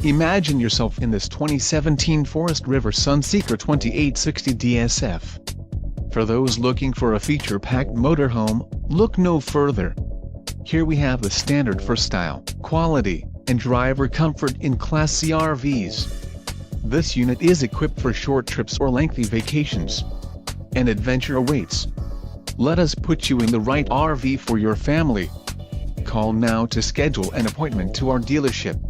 Imagine yourself in this 2017 Forest River Sunseeker 2860 DSF. For those looking for a feature-packed motorhome, look no further. Here we have the standard for style, quality, and driver comfort in Class C RVs. This unit is equipped for short trips or lengthy vacations. An adventure awaits. Let us put you in the right RV for your family. Call now to schedule an appointment to our dealership.